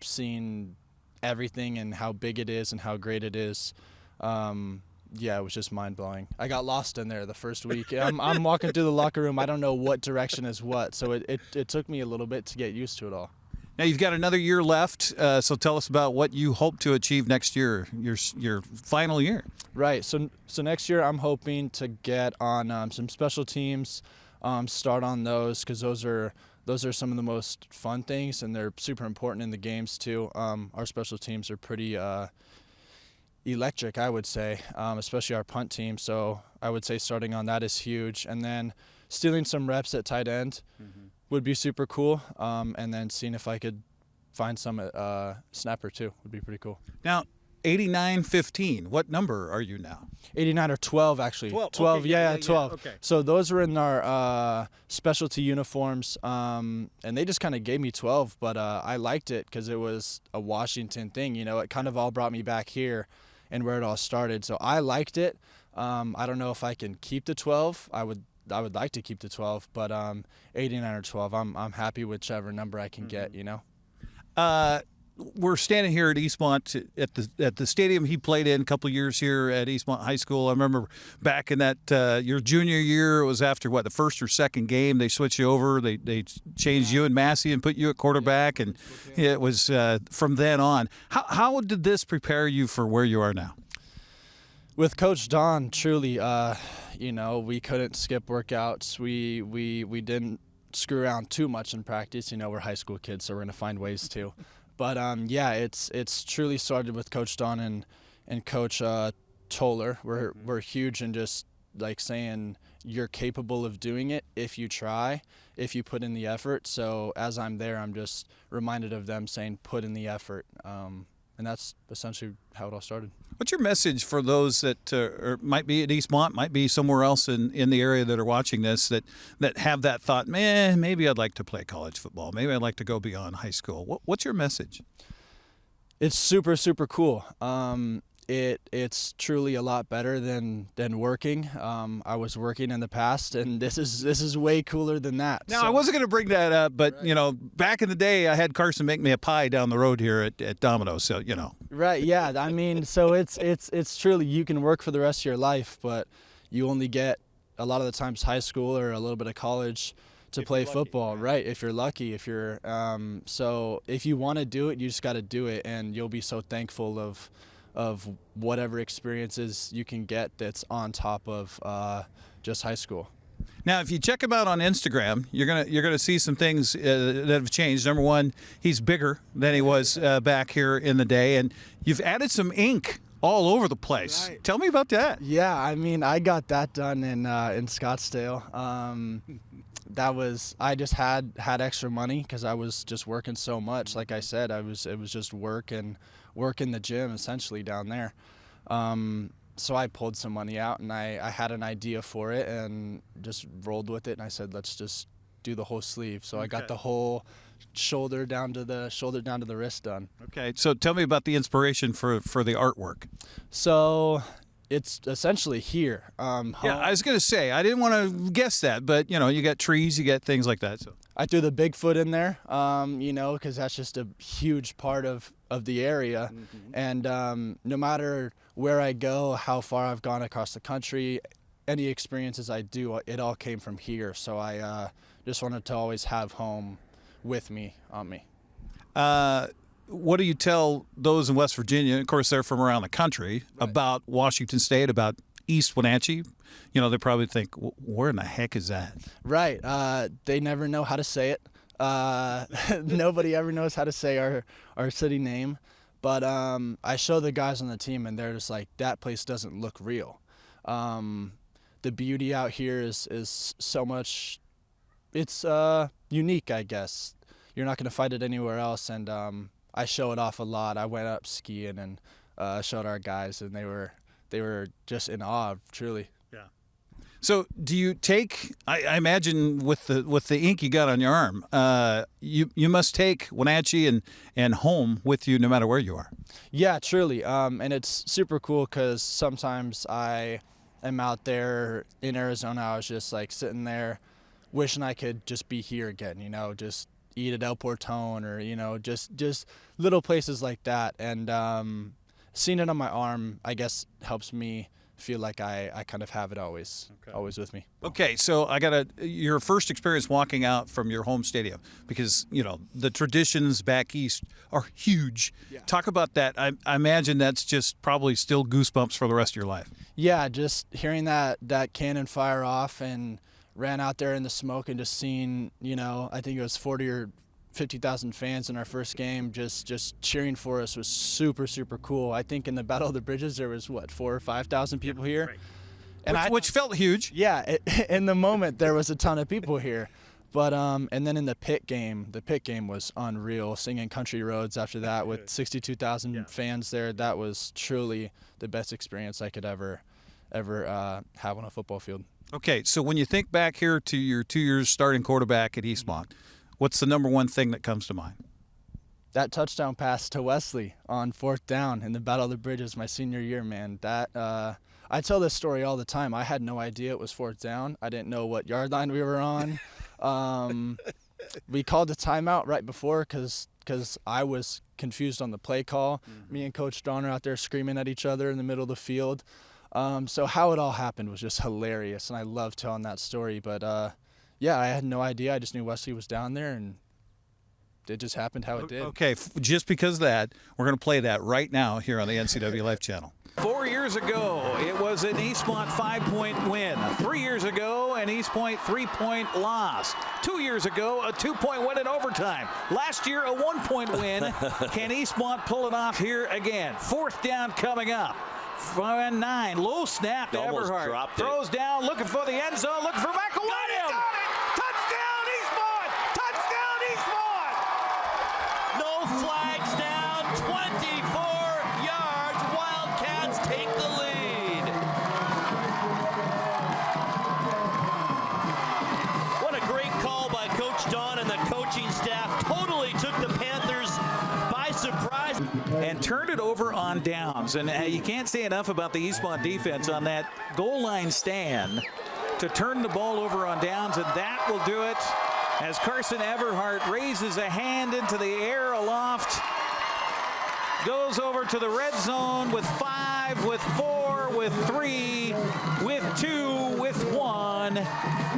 seeing everything and how big it is and how great it is. Yeah, it was just mind-blowing. I got lost in there the first week. I'm walking through the locker room. I don't know what direction is what, so it took me a little bit to get used to it all. Now, you've got another year left, so tell us about what you hope to achieve next year, your final year. Right, so next year I'm hoping to get on some special teams, start on those, because those are some of the most fun things, and they're super important in the games too. Our special teams are pretty electric, I would say, especially our punt team. So I would say starting on that is huge, and then stealing some reps at tight end would be super cool, and then seeing if I could find some snapper too would be pretty cool. Now, 89-15. What number are you now? 89 or 12, actually. 12. 12, Okay, yeah, yeah, 12. okay. So those were in our specialty uniforms, and they just kind of gave me 12, but I liked it because it was a Washington thing. You know, it kind of all brought me back here and where it all started. So I liked it. I don't know if I can keep the 12. I would like to keep the 12, but 89 or 12, I'm happy whichever number I can get, you know. We're standing here at Eastmont at the stadium he played in a couple years here at Eastmont High School. I remember back in that your junior year, it was after the first or second game they switched you over. They changed you and Massey and put you at quarterback, and it was from then on. How did this prepare you for where you are now? With Coach Don, truly, you know, we couldn't skip workouts. We didn't screw around too much in practice. You know, we're high school kids, so we're gonna find ways to. But yeah, it's truly started with Coach Don and Coach Toller. We're huge in just like saying you're capable of doing it if you try, if you put in the effort. So as I'm there, I'm just reminded of them saying put in the effort, and that's essentially how it all started. What's your message for those that might be at Eastmont, might be somewhere else in the area that are watching this, that have that thought, man, maybe I'd like to play college football. Maybe I'd like to go beyond high school. What's your message? It's super, super cool. It's truly a lot better than working. I was working in the past, and this is way cooler than that. Now, I wasn't going to bring that up, but right. You know, back in the day, I had Carson make me a pie down the road here at Domino's. So you know. Right. Yeah. I mean, so it's truly you can work for the rest of your life, but you only get a lot of the times high school or a little bit of college to play football, right? If you're lucky, if you're so if you want to do it, you just got to do it, and you'll be so thankful of whatever experiences you can get that's on top of just high school. Now, if you check him out on Instagram, you're gonna see some things that have changed. Number one, he's bigger than he was back here in the day, and you've added some ink all over the place. Right. Tell me about that. Yeah, I mean, I got that done in Scottsdale. I just had extra money because I was just working so much. Like I said, it was just work in the gym essentially down there. So I pulled some money out, and I had an idea for it and just rolled with it. And I said, let's just do the whole sleeve. So I got the whole shoulder down to the wrist done. Okay. So tell me about the inspiration for the artwork. So it's essentially here. Yeah, I was going to say, I didn't want to guess that, but, you know, you got trees, you got things like that. So I threw the Bigfoot in there, you know, because that's just a huge part of the area. Mm-hmm. And no matter where I go, how far I've gone across the country, any experiences I do, it all came from here. So I just wanted to always have home with me, on me. What do you tell those in West Virginia, of course they're from around the country, right, about Washington State, about East Wenatchee? You know, they probably think, where in the heck is that? Right. They never know how to say it. Nobody ever knows how to say our city name. But I show the guys on the team, and they're just like, that place doesn't look real. The beauty out here is so much, it's unique, I guess. You're not going to find it anywhere else, and I show it off a lot. I went up skiing and showed our guys, and they were just in awe, truly. Yeah. So do you take? I imagine with the ink you got on your arm, you must take Wenatchee and home with you no matter where you are. Yeah, truly. And it's super cool because sometimes I am out there in Arizona. I was just like sitting there, wishing I could just be here again. You know, just eat at El Portone, or you know, just little places like that. And seeing it on my arm, I guess, helps me feel like I kind of have it always with me. Okay, so your first experience walking out from your home stadium, because you know the traditions back east are huge. Yeah. Talk about that. I imagine that's just probably still goosebumps for the rest of your life. Yeah, just hearing that cannon fire off, and ran out there in the smoke, and just seeing, you know, I think it was 40 or 50,000 fans in our first game just cheering for us was super, super cool. I think in the Battle of the Bridges there was 4,000 or 5,000 people here. Right. And which felt huge. Yeah, in the moment there was a ton of people here. But and then in the pit game was unreal. Singing Country Roads after that with 62,000 fans there. That was truly the best experience I could ever have on a football field. Okay, so when you think back here to your 2 years starting quarterback at Eastmont, what's the number one thing that comes to mind? That touchdown pass to Wesley on 4th down in the Battle of the Bridges my senior year, man. That I tell this story all the time. I had no idea it was 4th down. I didn't know what yard line we were on. We called a timeout right before because I was confused on the play call. Me and Coach Donner out there screaming at each other in the middle of the field. So how it all happened was just hilarious, and I love telling that story. But yeah, I had no idea. I just knew Wesley was down there, and it just happened how it did. Okay, just because of that, we're going to play that right now here on the NCW Life Channel. 4 years ago, it was an Eastmont 5-point win. 3 years ago, an East Point 3-point loss. 2 years ago, a 2-point win in overtime. Last year, a 1-point win. Can Eastmont pull it off here again? 4th down coming up. 9, low snap to Everhart. Throws down, looking for the end zone, looking for Michael Williams. Touchdown, Eastmont! Touchdown, Eastmont! No flags down, 24 yards. Wildcats take the lead. What a great call by Coach Don and the coaching staff. Totally took the Panthers by surprise. And turned it over on downs. And you can't say enough about the Eastmont defense on that goal line stand to turn the ball over on downs, and that will do it as Carson Everhart raises a hand into the air aloft, goes over to the red zone with 5, with 4, with 3, with 2, with 1,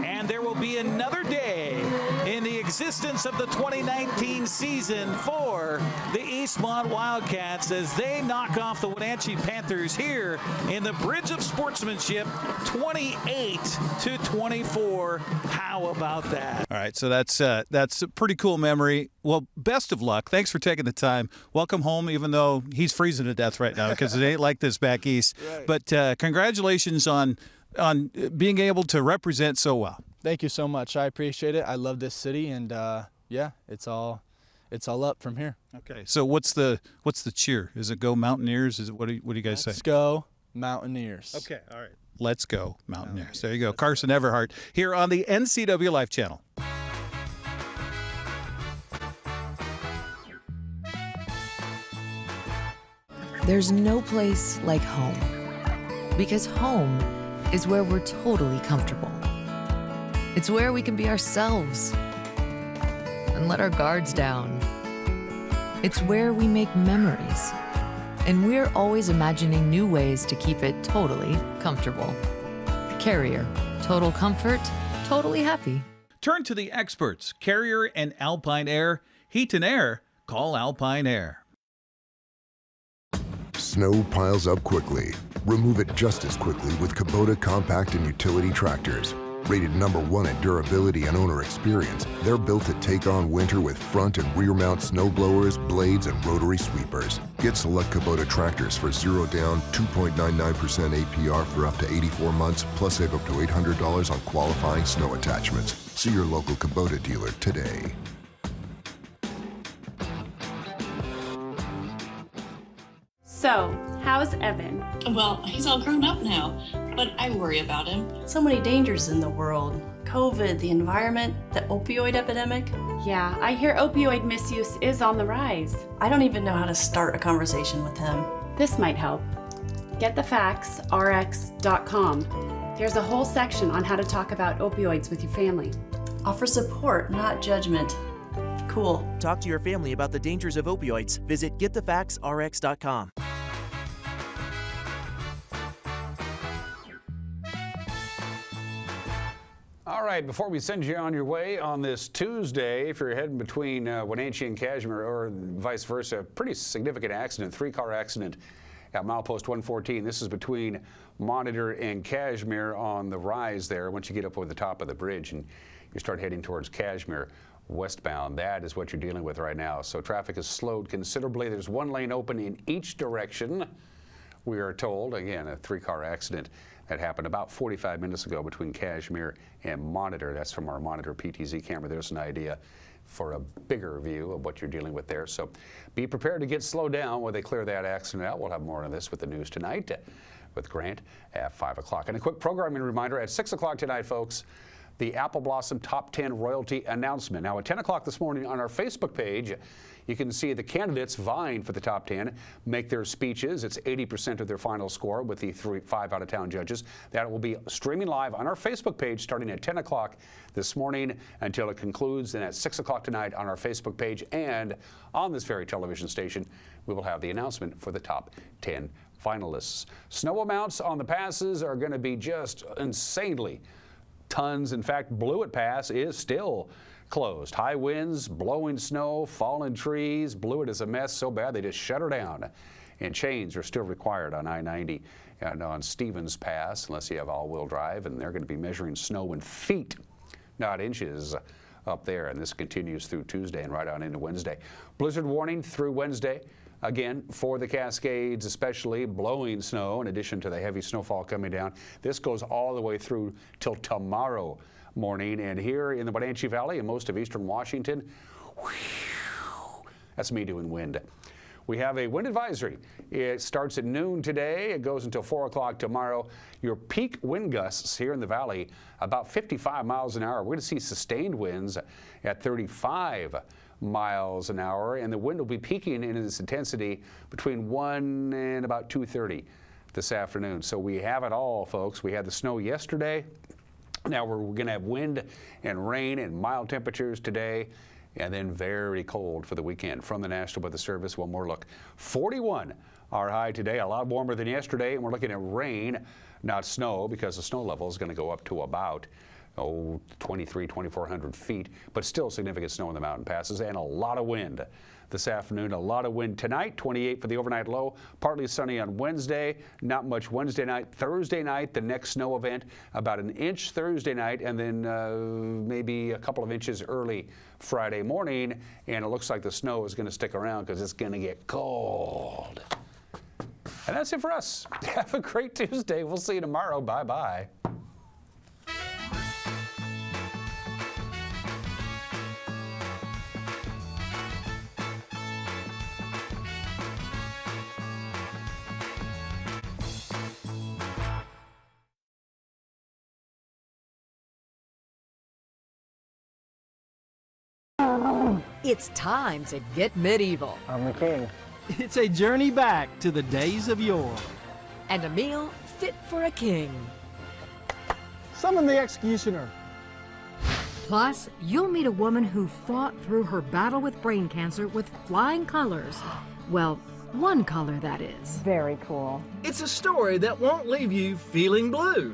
and there will be another day in the existence of the 2019 season for the Eastmont Wildcats as they knock off the Wenatchee Panthers here in the Bridge of Sportsmanship, 28-24. How about that? All right, so that's a pretty cool memory. Well, best of luck. Thanks for taking the time. Welcome home, even though he's freezing to death right now because it ain't like this back east. Right. But congratulations on being able to represent so well. Thank you so much. I appreciate it. I love this city, and yeah, it's all up from here. Okay. So what's the cheer? Is it go Mountaineers? Is it what do you guys say? Let's go Mountaineers. Okay. All right. Let's go Mountaineers. There you go. Carson Everhart here on the NCW Life Channel. There's no place like home, because home is where we're totally comfortable. It's where we can be ourselves and let our guards down. It's where we make memories, and we're always imagining new ways to keep it totally comfortable. Carrier, total comfort, totally happy. Turn to the experts, Carrier and Alpine Air. Heat and air, call Alpine Air. Snow piles up quickly. Remove it just as quickly with Kubota compact and utility tractors. Rated #1 in durability and owner experience, they're built to take on winter with front and rear mount snow blowers, blades, and rotary sweepers. Get select Kubota tractors for 0 down, 2.99% APR for up to 84 months, plus save up to $800 on qualifying snow attachments. See your local Kubota dealer today. So, how's Evan? Well, he's all grown up now, but I worry about him. So many dangers in the world. COVID, the environment, the opioid epidemic. Yeah, I hear opioid misuse is on the rise. I don't even know how to start a conversation with him. This might help. GetTheFactsRx.com. There's a whole section on how to talk about opioids with your family. Offer support, not judgment. Cool. Talk to your family about the dangers of opioids. Visit GetTheFactsRx.com. All right, before we send you on your way on this Tuesday, if you're heading between Wenatchee and Cashmere or vice versa, pretty significant accident, 3-car accident at milepost 114. This is between Monitor and Cashmere on the rise there. Once you get up over the top of the bridge and you start heading towards Cashmere westbound, that is what you're dealing with right now. So traffic is slowed considerably. There's one lane open in each direction, we are told. Again, a 3-car accident That happened about 45 minutes ago between Kashmir and Monitor. That's from our Monitor PTZ camera. There's an idea for a bigger view of what you're dealing with there. So be prepared to get slowed down when they clear that accident out. We'll have more on this with the news tonight with Grant at 5 o'clock. And a quick programming reminder, at 6 o'clock tonight, folks, the Apple Blossom Top 10 Royalty announcement. Now, at 10 o'clock this morning on our Facebook page, you can see the candidates vying for the top 10 make their speeches. It's 80% of their final score with the 5 out-of-town judges. That will be streaming live on our Facebook page starting at 10 o'clock this morning until it concludes. And at 6 o'clock tonight on our Facebook page and on this very television station, we will have the announcement for the top 10 finalists. Snow amounts on the passes are going to be just insanely tons. In fact, Blewett Pass is still closed. High winds, blowing snow, fallen trees. Blewett is a mess so bad they just shut her down. And chains are still required on I-90 and on Stevens Pass unless you have all-wheel drive, and they're going to be measuring snow in feet, not inches, up there. And this continues through Tuesday and right on into Wednesday. Blizzard warning through Wednesday. Again, for the Cascades, especially blowing snow in addition to the heavy snowfall coming down. This goes all the way through till tomorrow morning. And here in the Wenatchee Valley and most of eastern Washington, that's me doing wind. We have a wind advisory. It starts at noon today. It goes until 4 o'clock tomorrow. Your peak wind gusts here in the valley, about 55 miles an hour. We're going to see sustained winds at 35 miles an hour, and the wind will be peaking in its intensity between 1 and about 2:30 this afternoon. So we have it all, folks. We had the snow yesterday. Now we're going to have wind and rain and mild temperatures today, and then very cold for the weekend. From the National Weather Service, one more look. 41 our high today, a lot warmer than yesterday, and we're looking at rain, not snow, because the snow level is going to go up to about 2,400 feet, but still significant snow in the mountain passes and a lot of wind this afternoon. A lot of wind tonight, 28 for the overnight low, partly sunny on Wednesday, not much Wednesday night. Thursday night, the next snow event, about an inch Thursday night, and then maybe a couple of inches early Friday morning, and it looks like the snow is going to stick around because it's going to get cold. And that's it for us. Have a great Tuesday. We'll see you tomorrow. Bye-bye. It's time to get medieval. I'm the king. It's a journey back to the days of yore. And a meal fit for a king. Summon the executioner. Plus, you'll meet a woman who fought through her battle with brain cancer with flying colors. Well, one color, that is. Very cool. It's a story that won't leave you feeling blue.